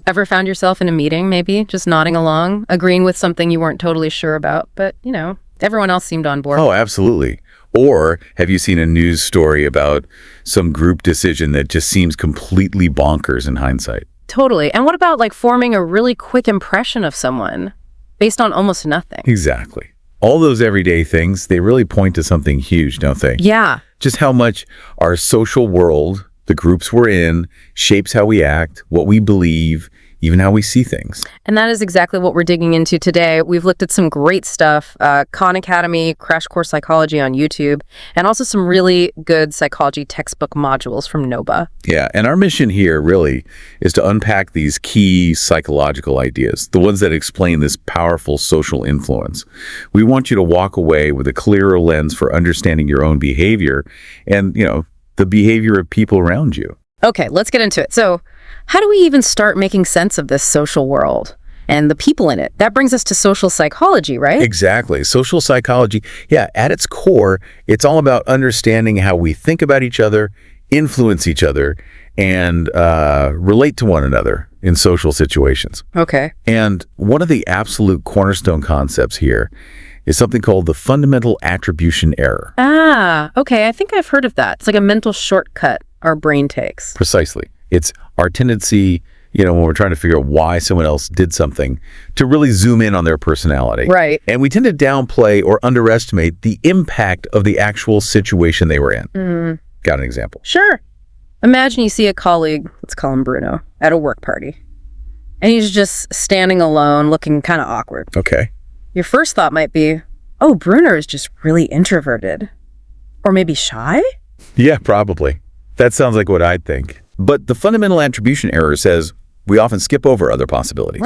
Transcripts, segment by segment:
Ever found yourself in a meeting, maybe, just nodding along, agreeing with something you weren't totally sure about, but, everyone else seemed on board? Oh, absolutely. Or have you seen a news story about some group decision that just seems completely bonkers in hindsight? Totally. And what about, forming a really quick impression of someone based on almost nothing? Exactly. All those everyday things, they really point to something huge, don't they? Yeah. Just how much our social world, the groups we're in, shapes how we act, what we believe, even how we see things. And that is exactly what we're digging into today. We've looked at some great stuff, Khan Academy, Crash Course Psychology on YouTube, and also some really good psychology textbook modules from NOBA. Yeah, and our mission here really is to unpack these key psychological ideas, the ones that explain this powerful social influence. We want you to walk away with a clearer lens for understanding your own behavior and, the behavior of people around you. Okay, let's get into it. So, how do we even start making sense of this social world and the people in it? That brings us to social psychology, right? Exactly. Social psychology, at its core, it's all about understanding how we think about each other, influence each other, and relate to one another in social situations. Okay. And one of the absolute cornerstone concepts here is something called the fundamental attribution error. Ah, okay. I think I've heard of that. It's like a mental shortcut our brain takes. Precisely. It's our tendency, when we're trying to figure out why someone else did something, to really zoom in on their personality. Right. And we tend to downplay or underestimate the impact of the actual situation they were in. Got an example? Sure. Imagine you see a colleague, let's call him Bruno, at a work party. And he's just standing alone, looking kind of awkward. Okay. Your first thought might be, oh, Bruno is just really introverted. Or maybe shy? Yeah, probably. That sounds like what I'd think. But the fundamental attribution error says we often skip over other possibilities.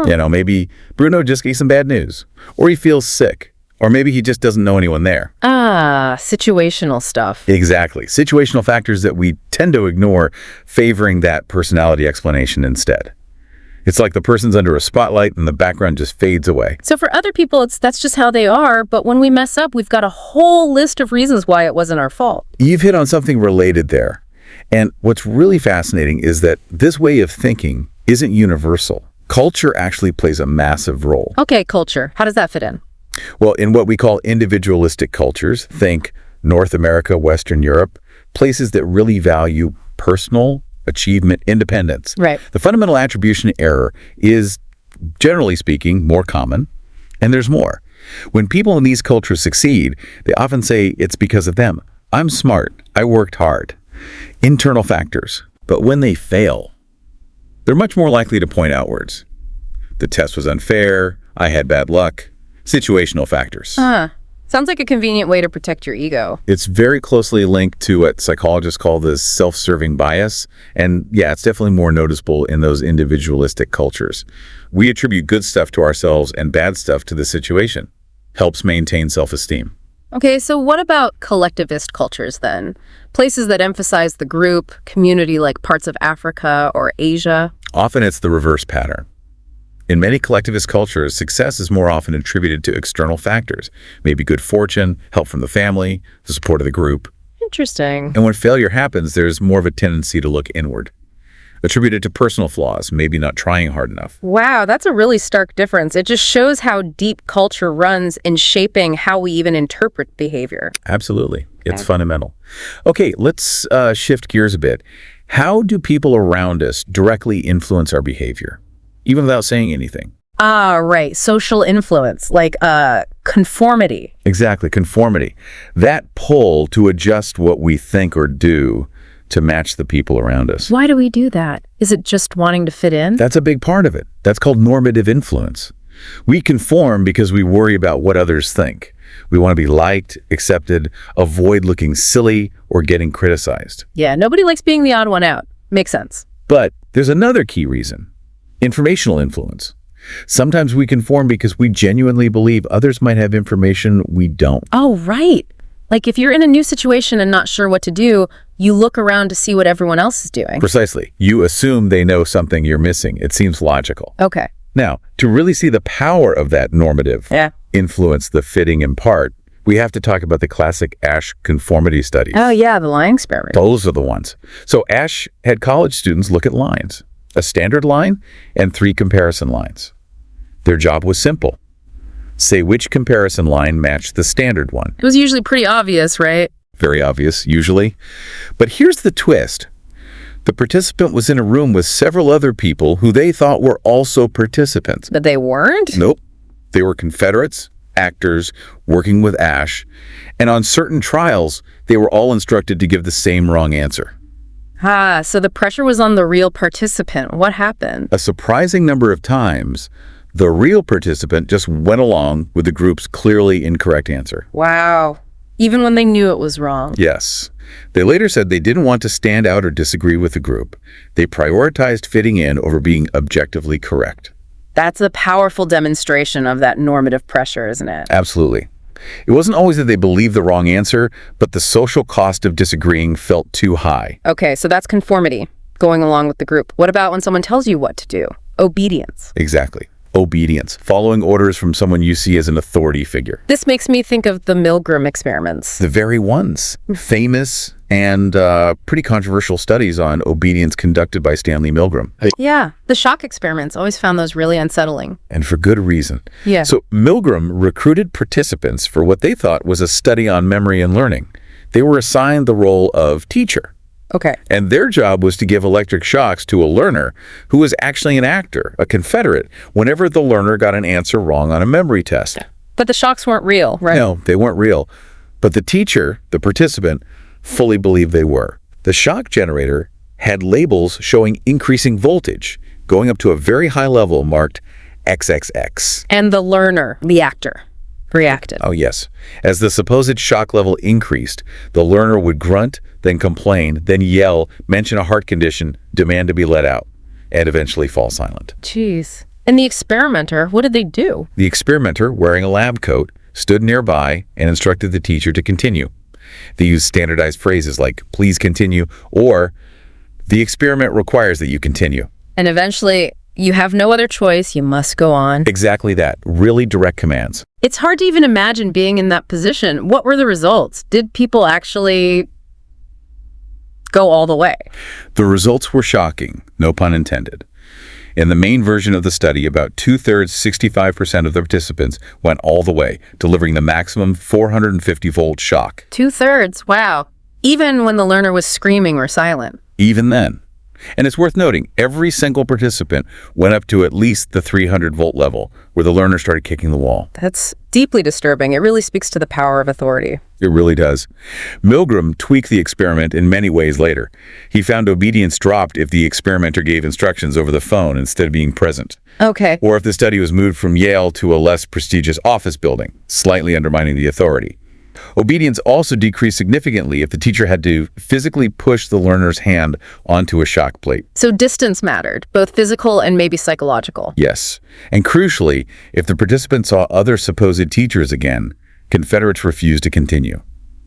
Maybe Bruno just gave some bad news, or he feels sick, or maybe he just doesn't know anyone there. Ah, situational stuff. Exactly. Situational factors that we tend to ignore, favoring that personality explanation instead. It's like the person's under a spotlight and the background just fades away. So for other people, that's just how they are, but when we mess up, we've got a whole list of reasons why it wasn't our fault. You've hit on something related there. And what's really fascinating is that this way of thinking isn't universal. Culture actually plays a massive role. Okay, culture. How does that fit in? Well, in what we call individualistic cultures, think North America, Western Europe, places that really value personal achievement, independence. Right. The fundamental attribution error is, generally speaking, more common, and there's more. When people in these cultures succeed, they often say it's because of them. I'm smart. I worked hard. Internal factors. But when they fail, they're much more likely to point outwards. The test was unfair. I had bad luck. Situational factors. Sounds like a convenient way to protect your ego. It's very closely linked to what psychologists call the self-serving bias. And it's definitely more noticeable in those individualistic cultures. We attribute good stuff to ourselves and bad stuff to the situation. Helps maintain self-esteem. Okay, so what about collectivist cultures then? Places that emphasize the group, community like parts of Africa or Asia? Often it's the reverse pattern. In many collectivist cultures, success is more often attributed to external factors, maybe good fortune, help from the family, the support of the group. Interesting. And when failure happens, there's more of a tendency to look inward, attributed to personal flaws, maybe not trying hard enough. Wow, that's a really stark difference. It just shows how deep culture runs in shaping how we even interpret behavior. Absolutely. It's fundamental. Okay, let's shift gears a bit. How do people around us directly influence our behavior, even without saying anything? Ah, right. Social influence, like conformity. Exactly, conformity. That pull to adjust what we think or do to match the people around us. Why do we do that? Is it just wanting to fit in? That's a big part of it. That's called normative influence. We conform because we worry about what others think. We want to be liked, accepted, avoid looking silly or getting criticized. Yeah, nobody likes being the odd one out. Makes sense. But there's another key reason: informational influence. Sometimes we conform because we genuinely believe others might have information we don't. Oh, right. Like if you're in a new situation and not sure what to do, you look around to see what everyone else is doing. Precisely. You assume they know something you're missing. It seems logical. Okay. Now, to really see the power of that normative influence, the fitting in part, we have to talk about the classic Asch conformity studies. Oh, yeah, the lying experiment. Those are the ones. So Asch had college students look at lines. a standard line, and 3 comparison lines. Their job was simple. Say which comparison line matched the standard one. It was usually pretty obvious, right? Very obvious, usually. But here's the twist. The participant was in a room with several other people who they thought were also participants. But they weren't? Nope. They were Confederates, actors, working with Ash, and on certain trials, they were all instructed to give the same wrong answer. Ah, so the pressure was on the real participant. What happened? A surprising number of times, the real participant just went along with the group's clearly incorrect answer. Wow. Even when they knew it was wrong. Yes. They later said they didn't want to stand out or disagree with the group. They prioritized fitting in over being objectively correct. That's a powerful demonstration of that normative pressure, isn't it? Absolutely. It wasn't always that they believed the wrong answer, but the social cost of disagreeing felt too high. Okay, so that's conformity, going along with the group. What about when someone tells you what to do? Obedience. Exactly. Obedience. Following orders from someone you see as an authority figure. This makes me think of the Milgram experiments. The very ones. Famous and pretty controversial studies on obedience conducted by Stanley Milgram. Yeah, the shock experiments. Always found those really unsettling. And for good reason. Yeah. So Milgram recruited participants for what they thought was a study on memory and learning. They were assigned the role of teacher. Okay. And their job was to give electric shocks to a learner who was actually an actor, a Confederate, whenever the learner got an answer wrong on a memory test. But the shocks weren't real, right? No, they weren't real. But the teacher, the participant, fully believed they were. The shock generator had labels showing increasing voltage, going up to a very high level marked XXX. And the learner, the actor, reacted. Oh, yes. As the supposed shock level increased, the learner would grunt, then complain, then yell, mention a heart condition, demand to be let out, and eventually fall silent. Jeez. And the experimenter, what did they do? The experimenter, wearing a lab coat, stood nearby and instructed the teacher to continue. They used standardized phrases like, please continue, or the experiment requires that you continue. And eventually, you have no other choice, you must go on. Exactly that. Really direct commands. It's hard to even imagine being in that position. What were the results? Did people actually go all the way? The results were shocking, no pun intended. In the main version of the study, about 2/3, 65% of the participants went all the way, delivering the maximum 450-volt shock. 2/3, wow. Even when the learner was screaming or silent. Even then. And it's worth noting, every single participant went up to at least the 300-volt level, where the learner started kicking the wall. That's deeply disturbing. It really speaks to the power of authority. It really does. Milgram tweaked the experiment in many ways later. He found obedience dropped if the experimenter gave instructions over the phone instead of being present. Okay. Or if the study was moved from Yale to a less prestigious office building, slightly undermining the authority. Obedience also decreased significantly if the teacher had to physically push the learner's hand onto a shock plate. So distance mattered, both physical and maybe psychological. Yes. And crucially, if the participant saw other supposed teachers again, Confederates refused to continue.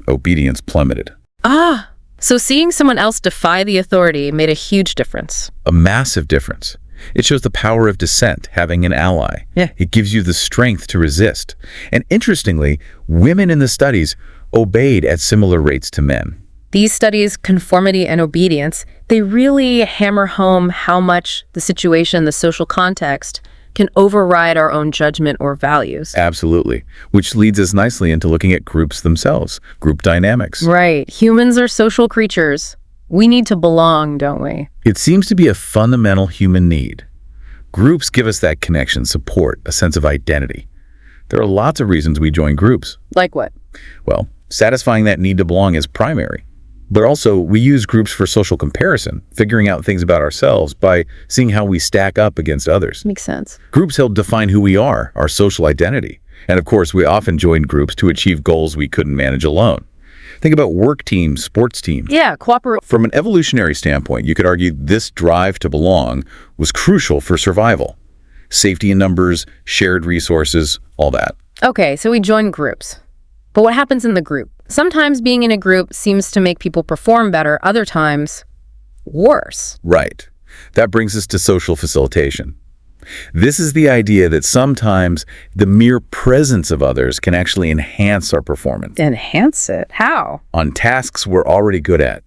Obedience plummeted. Ah, so seeing someone else defy the authority made a huge difference. A massive difference. It shows the power of dissent, having an ally. Yeah. It gives you the strength to resist. And interestingly, women in the studies obeyed at similar rates to men. These studies, conformity and obedience, they really hammer home how much the situation, the social context, can override our own judgment or values. Absolutely. Which leads us nicely into looking at groups themselves, group dynamics. Right. Humans are social creatures. We need to belong, don't we? It seems to be a fundamental human need. Groups give us that connection, support, a sense of identity. There are lots of reasons we join groups. Like what? Well, satisfying that need to belong is primary. But also, we use groups for social comparison, figuring out things about ourselves by seeing how we stack up against others. Makes sense. Groups help define who we are, our social identity. And of course, we often join groups to achieve goals we couldn't manage alone. Think about work teams, sports teams. Yeah, cooperate. From an evolutionary standpoint, you could argue this drive to belong was crucial for survival. Safety in numbers, shared resources, all that. Okay, so we join groups. But what happens in the group? Sometimes being in a group seems to make people perform better, other times, worse. Right. That brings us to social facilitation. This is the idea that sometimes the mere presence of others can actually enhance our performance. Enhance it? How? On tasks we're already good at,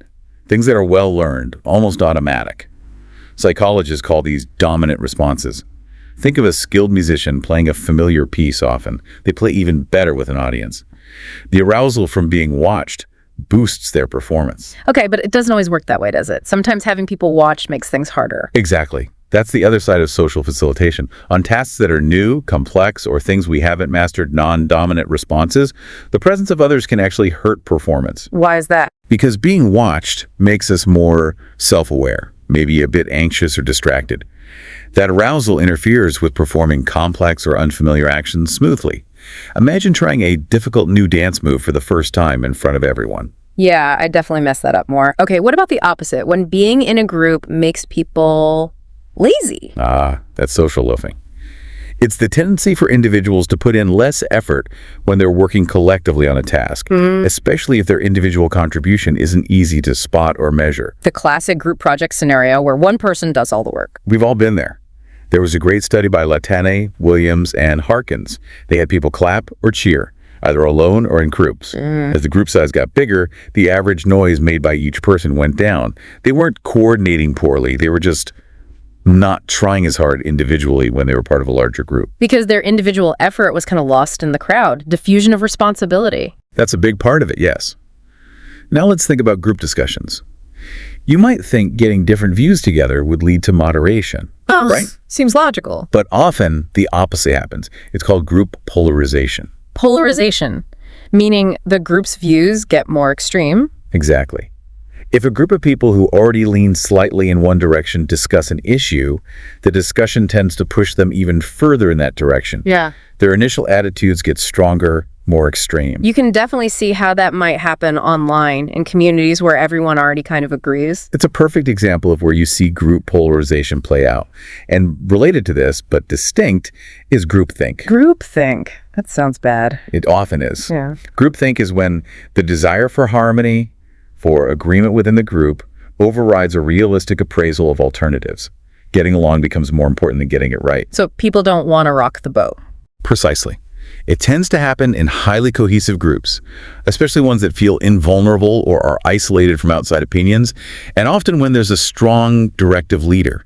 things that are well learned, almost automatic. Psychologists call these dominant responses. Think of a skilled musician playing a familiar piece often. They play even better with an audience. The arousal from being watched boosts their performance. Okay, but it doesn't always work that way, does it? Sometimes having people watch makes things harder. Exactly. That's the other side of social facilitation. On tasks that are new, complex, or things we haven't mastered, non-dominant responses, the presence of others can actually hurt performance. Why is that? Because being watched makes us more self-aware, maybe a bit anxious or distracted. That arousal interferes with performing complex or unfamiliar actions smoothly. Imagine trying a difficult new dance move for the first time in front of everyone. Yeah, I definitely mess that up more. Okay, what about the opposite? When being in a group makes people lazy? That's social loafing. It's the tendency for individuals to put in less effort when they're working collectively on a task, especially if their individual contribution isn't easy to spot or measure. The classic group project scenario where one person does all the work. We've all been there. There was a great study by Latane, Williams, and Harkins. They had people clap or cheer, either alone or in groups. As the group size got bigger, the average noise made by each person went down. They weren't coordinating poorly. They were just not trying as hard individually when they were part of a larger group. Because their individual effort was kind of lost in the crowd. Diffusion of responsibility. That's a big part of it, yes. Now let's think about group discussions. You might think getting different views together would lead to moderation, right? Seems logical. But often the opposite happens. It's called group polarization. Polarization, meaning the group's views get more extreme. Exactly. If a group of people who already lean slightly in one direction discuss an issue, the discussion tends to push them even further in that direction. Yeah. Their initial attitudes get stronger, more extreme. You can definitely see how that might happen online in communities where everyone already kind of agrees. It's a perfect example of where you see group polarization play out. And related to this, but distinct, is groupthink. Groupthink. That sounds bad. It often is. Yeah. Groupthink is when the desire for harmony, for agreement within the group, overrides a realistic appraisal of alternatives. Getting along becomes more important than getting it right. So people don't want to rock the boat. Precisely. It tends to happen in highly cohesive groups, especially ones that feel invulnerable or are isolated from outside opinions, and often when there's a strong directive leader.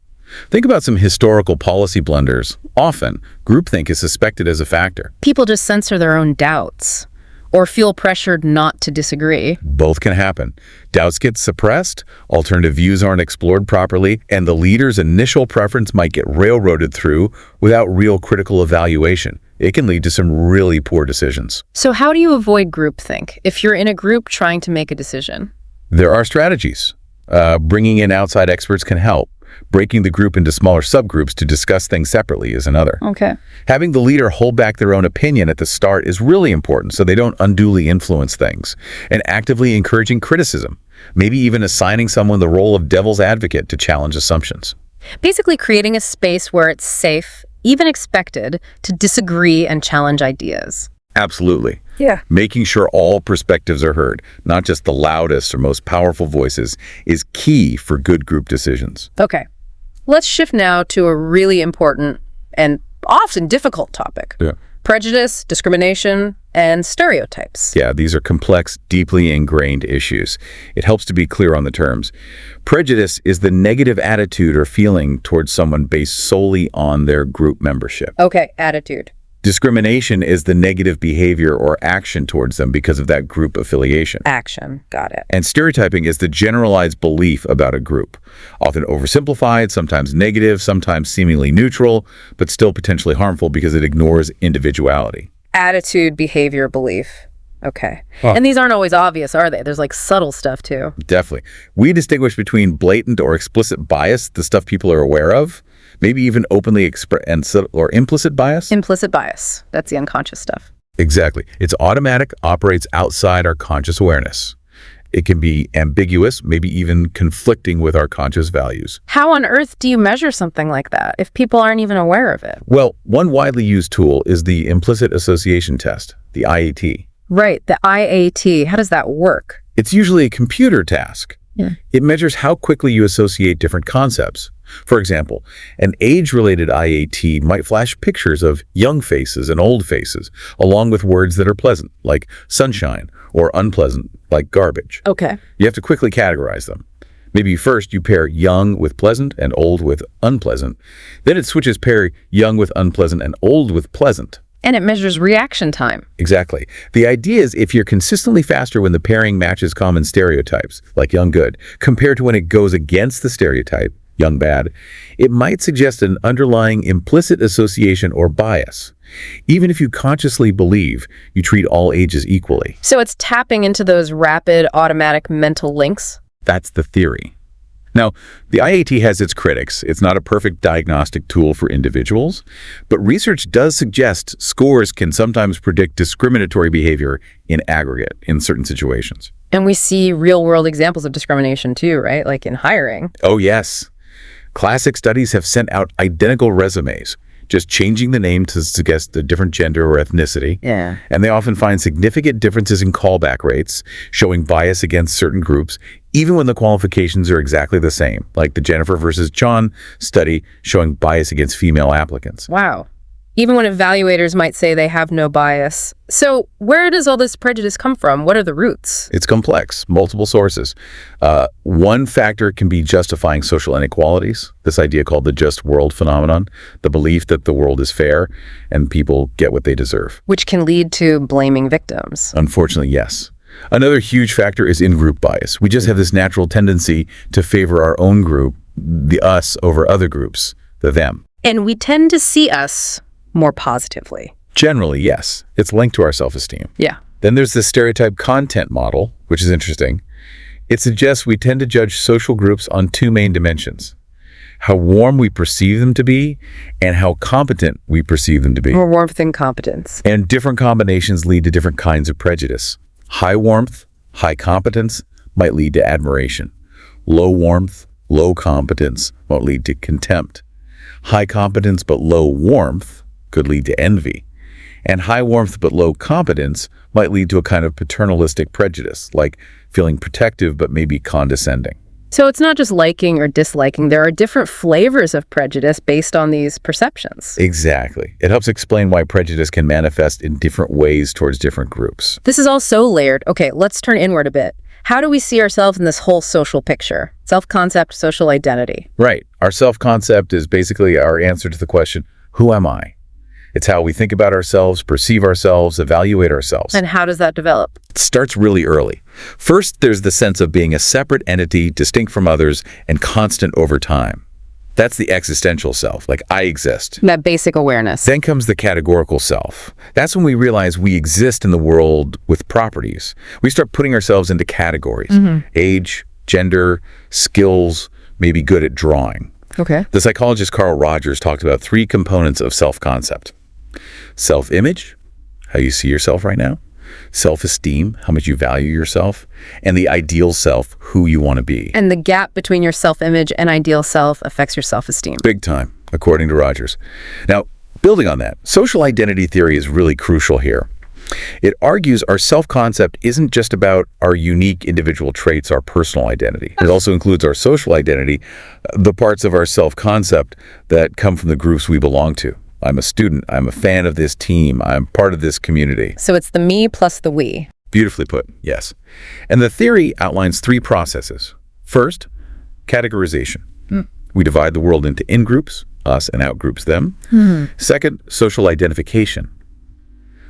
Think about some historical policy blunders. Often, groupthink is suspected as a factor. People just censor their own doubts or feel pressured not to disagree. Both can happen. Doubts get suppressed, alternative views aren't explored properly, and the leader's initial preference might get railroaded through without real critical evaluation. It can lead to some really poor decisions. So how do you avoid groupthink if you're in a group trying to make a decision? There are strategies. Bringing in outside experts can help. Breaking the group into smaller subgroups to discuss things separately is another. Okay. Having the leader hold back their own opinion at the start is really important so they don't unduly influence things. And actively encouraging criticism, maybe even assigning someone the role of devil's advocate to challenge assumptions. Basically creating a space where it's safe, even expected, to disagree and challenge ideas. Absolutely. Yeah. Making sure all perspectives are heard, not just the loudest or most powerful voices, is key for good group decisions. Okay. Let's shift now to a really important and often difficult topic. Yeah. Prejudice, discrimination, and stereotypes. Yeah, these are complex, deeply ingrained issues. It helps to be clear on the terms. Prejudice is the negative attitude or feeling towards someone based solely on their group membership. Okay, attitude. Discrimination is the negative behavior or action towards them because of that group affiliation. Action. Got it. And stereotyping is the generalized belief about a group, often oversimplified, sometimes negative, sometimes seemingly neutral, but still potentially harmful because it ignores individuality. Attitude, behavior, belief. Okay. And these aren't always obvious, are they? There's like subtle stuff too. Definitely. We distinguish between blatant or explicit bias, the stuff people are aware of, maybe even openly or implicit bias. Implicit bias. That's the unconscious stuff. Exactly. It's automatic, operates outside our conscious awareness. It can be ambiguous, maybe even conflicting with our conscious values. How on earth do you measure something like that if people aren't even aware of it? Well, one widely used tool is the implicit association test, the IAT. Right, the IAT. How does that work? It's usually a computer task. Yeah. It measures how quickly you associate different concepts. For example, an age-related IAT might flash pictures of young faces and old faces, along with words that are pleasant, like sunshine, or unpleasant, like garbage. Okay. You have to quickly categorize them. Maybe first you pair young with pleasant and old with unpleasant. Then it switches pair young with unpleasant and old with pleasant. And it measures reaction time. Exactly. The idea is if you're consistently faster when the pairing matches common stereotypes, like young good, compared to when it goes against the stereotype, young bad, it might suggest an underlying implicit association or bias, even if you consciously believe you treat all ages equally. So it's tapping into those rapid, automatic mental links? That's the theory. Now, the IAT has its critics. It's not a perfect diagnostic tool for individuals, but research does suggest scores can sometimes predict discriminatory behavior in aggregate in certain situations. And we see real-world examples of discrimination too, right? Like in hiring. Oh, yes. Classic studies have sent out identical resumes, just changing the name to suggest a different gender or ethnicity. Yeah. And they often find significant differences in callback rates, showing bias against certain groups, even when the qualifications are exactly the same, like the Jennifer versus John study showing bias against female applicants. Wow. Even when evaluators might say they have no bias. So where does all this prejudice come from? What are the roots? It's complex, multiple sources. One factor can be justifying social inequalities, this idea called the just world phenomenon, the belief that the world is fair and people get what they deserve. Which can lead to blaming victims. Unfortunately, yes. Another huge factor is in-group bias. We just have this natural tendency to favor our own group, the us, over other groups, the them. And we tend to see us more positively. Generally, yes. It's linked to our self-esteem. Yeah. Then there's the stereotype content model, which is interesting. It suggests we tend to judge social groups on two main dimensions: how warm we perceive them to be and how competent we perceive them to be. More warmth and competence. And different combinations lead to different kinds of prejudice. High warmth, high competence might lead to admiration. Low warmth, low competence might lead to contempt. High competence but low warmth could lead to envy. And high warmth but low competence might lead to a kind of paternalistic prejudice, like feeling protective but maybe condescending. So it's not just liking or disliking. There are different flavors of prejudice based on these perceptions. Exactly. It helps explain why prejudice can manifest in different ways towards different groups. This is all so layered. Okay, let's turn inward a bit. How do we see ourselves in this whole social picture? Self-concept, social identity. Right. Our self-concept is basically our answer to the question, who am I? It's how we think about ourselves, perceive ourselves, evaluate ourselves. And how does that develop? It starts really early. First, there's the sense of being a separate entity, distinct from others, and constant over time. That's the existential self, like I exist. That basic awareness. Then comes the categorical self. That's when we realize we exist in the world with properties. We start putting ourselves into categories. Age, gender, skills, maybe good at drawing. Okay. The psychologist Carl Rogers talked about three components of self-concept. Self-image, how you see yourself right now. Self-esteem, how much you value yourself. And the ideal self, who you want to be. And the gap between your self-image and ideal self affects your self-esteem. Big time, according to Rogers. Now, building on that, social identity theory is really crucial here. It argues our self-concept isn't just about our unique individual traits, our personal identity. It also includes our social identity, the parts of our self-concept that come from the groups we belong to. I'm a student. I'm a fan of this team. I'm part of this community. So it's the me plus the we. Beautifully put, yes. And the theory outlines three processes. First, categorization. We divide the world into in-groups, us, and out-groups, them. Second, social identification.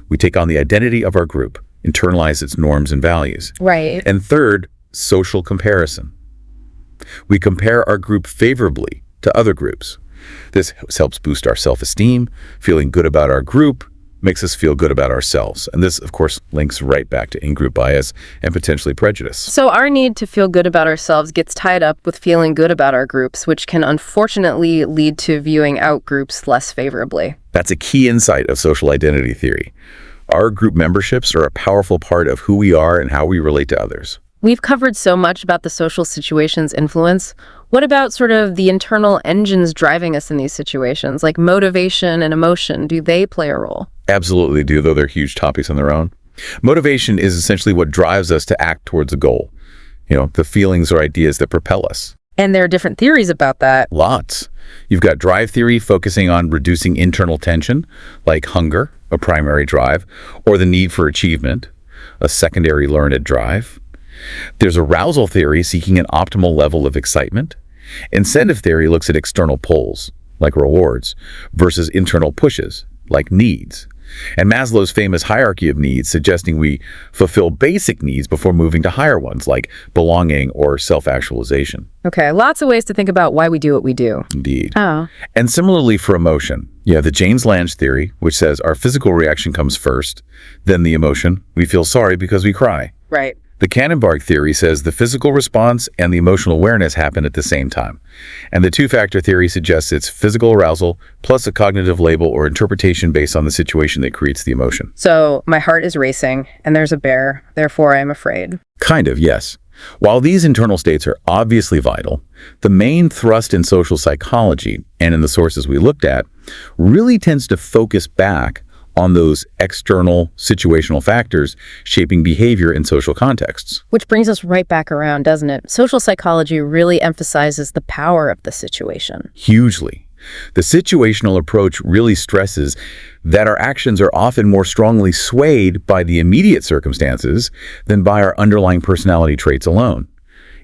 We take on the identity of our group, internalize its norms and values. Right. And third, social comparison. We compare our group favorably to other groups. This helps boost our self-esteem. Feeling good about our group makes us feel good about ourselves. And this, of course, links right back to in-group bias and potentially prejudice. So our need to feel good about ourselves gets tied up with feeling good about our groups, which can unfortunately lead to viewing out groups less favorably. That's a key insight of social identity theory. Our group memberships are a powerful part of who we are and how we relate to others. We've covered so much about the social situation's influence. What about sort of the internal engines driving us in these situations, like motivation and emotion? Do they play a role? Absolutely do, though they're huge topics on their own. Motivation is essentially what drives us to act towards a goal. The feelings or ideas that propel us. And there are different theories about that. Lots. You've got drive theory focusing on reducing internal tension, like hunger, a primary drive, or the need for achievement, a secondary learned drive. There's arousal theory seeking an optimal level of excitement. Incentive theory looks at external pulls, like rewards, versus internal pushes, like needs. And Maslow's famous hierarchy of needs suggesting we fulfill basic needs before moving to higher ones, like belonging or self-actualization. Okay, lots of ways to think about why we do what we do. Indeed. Oh. And similarly for emotion, you have the James Lange theory, which says our physical reaction comes first, then the emotion. We feel sorry because we cry. Right. The Cannon-Bark theory says the physical response and the emotional awareness happen at the same time. And the two-factor theory suggests it's physical arousal plus a cognitive label or interpretation based on the situation that creates the emotion. So my heart is racing and there's a bear, therefore I'm afraid. Kind of, yes. While these internal states are obviously vital, the main thrust in social psychology and in the sources we looked at really tends to focus back on those external situational factors shaping behavior in social contexts. Which brings us right back around, doesn't it? Social psychology really emphasizes the power of the situation. Hugely. The situational approach really stresses that our actions are often more strongly swayed by the immediate circumstances than by our underlying personality traits alone.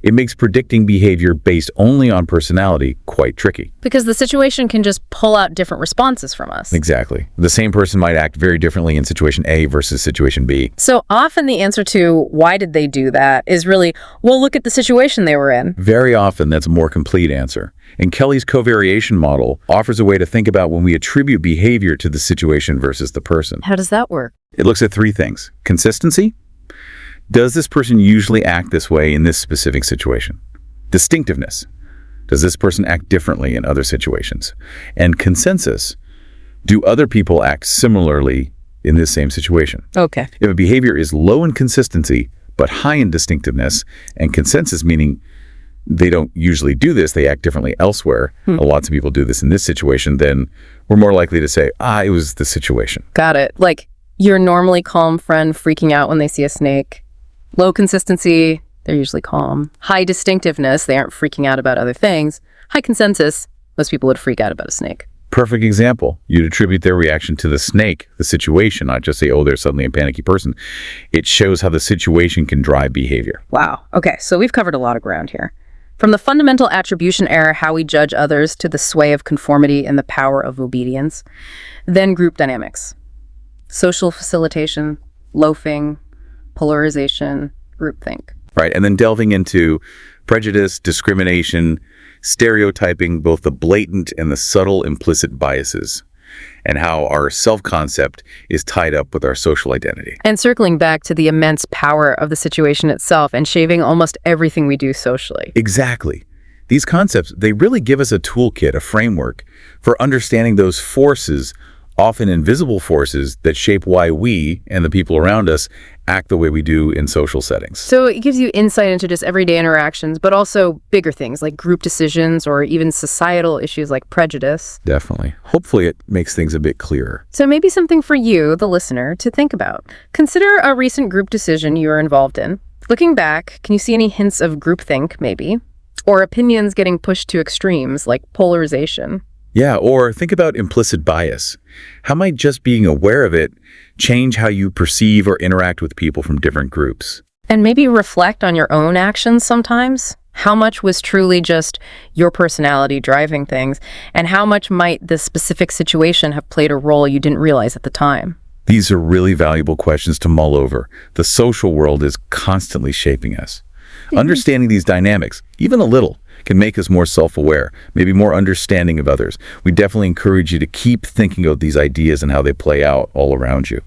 It makes predicting behavior based only on personality quite tricky. Because the situation can just pull out different responses from us. Exactly. The same person might act very differently in situation A versus situation B. So often the answer to why did they do that is really, well, look at the situation they were in. Very often that's a more complete answer. And Kelly's covariation model offers a way to think about when we attribute behavior to the situation versus the person. How does that work? It looks at three things. Consistency. Does this person usually act this way in this specific situation? Distinctiveness. Does this person act differently in other situations? And consensus. Do other people act similarly in this same situation? Okay. If a behavior is low in consistency, but high in distinctiveness, and consensus meaning they don't usually do this, they act differently elsewhere, lots of people do this in this situation, then we're more likely to say, it was the situation. Got it. Like your normally calm friend freaking out when they see a snake. Low consistency, they're usually calm. High distinctiveness, they aren't freaking out about other things. High consensus, most people would freak out about a snake. Perfect example. You'd attribute their reaction to the snake, the situation, not just say, they're suddenly a panicky person. It shows how the situation can drive behavior. Wow. Okay, so we've covered a lot of ground here. From the fundamental attribution error, how we judge others, to the sway of conformity and the power of obedience, then group dynamics. Social facilitation, loafing, polarization, groupthink. Right, and then delving into prejudice, discrimination, stereotyping, both the blatant and the subtle implicit biases, and how our self-concept is tied up with our social identity. And circling back to the immense power of the situation itself and shaping almost everything we do socially. Exactly. These concepts, they really give us a toolkit, a framework for understanding those forces, often invisible forces, that shape why we and the people around us act the way we do in social settings. So it gives you insight into just everyday interactions, but also bigger things like group decisions or even societal issues like prejudice. Definitely. Hopefully it makes things a bit clearer. So maybe something for you, the listener, to think about. Consider a recent group decision you were involved in. Looking back, can you see any hints of groupthink, maybe? Or opinions getting pushed to extremes, like polarization? Yeah, or think about implicit bias. How might just being aware of it change how you perceive or interact with people from different groups? And maybe reflect on your own actions sometimes. How much was truly just your personality driving things, and how much might this specific situation have played a role you didn't realize at the time? These are really valuable questions to mull over. The social world is constantly shaping us. Understanding these dynamics, even a little, can make us more self-aware, maybe more understanding of others. We definitely encourage you to keep thinking of these ideas and how they play out all around you.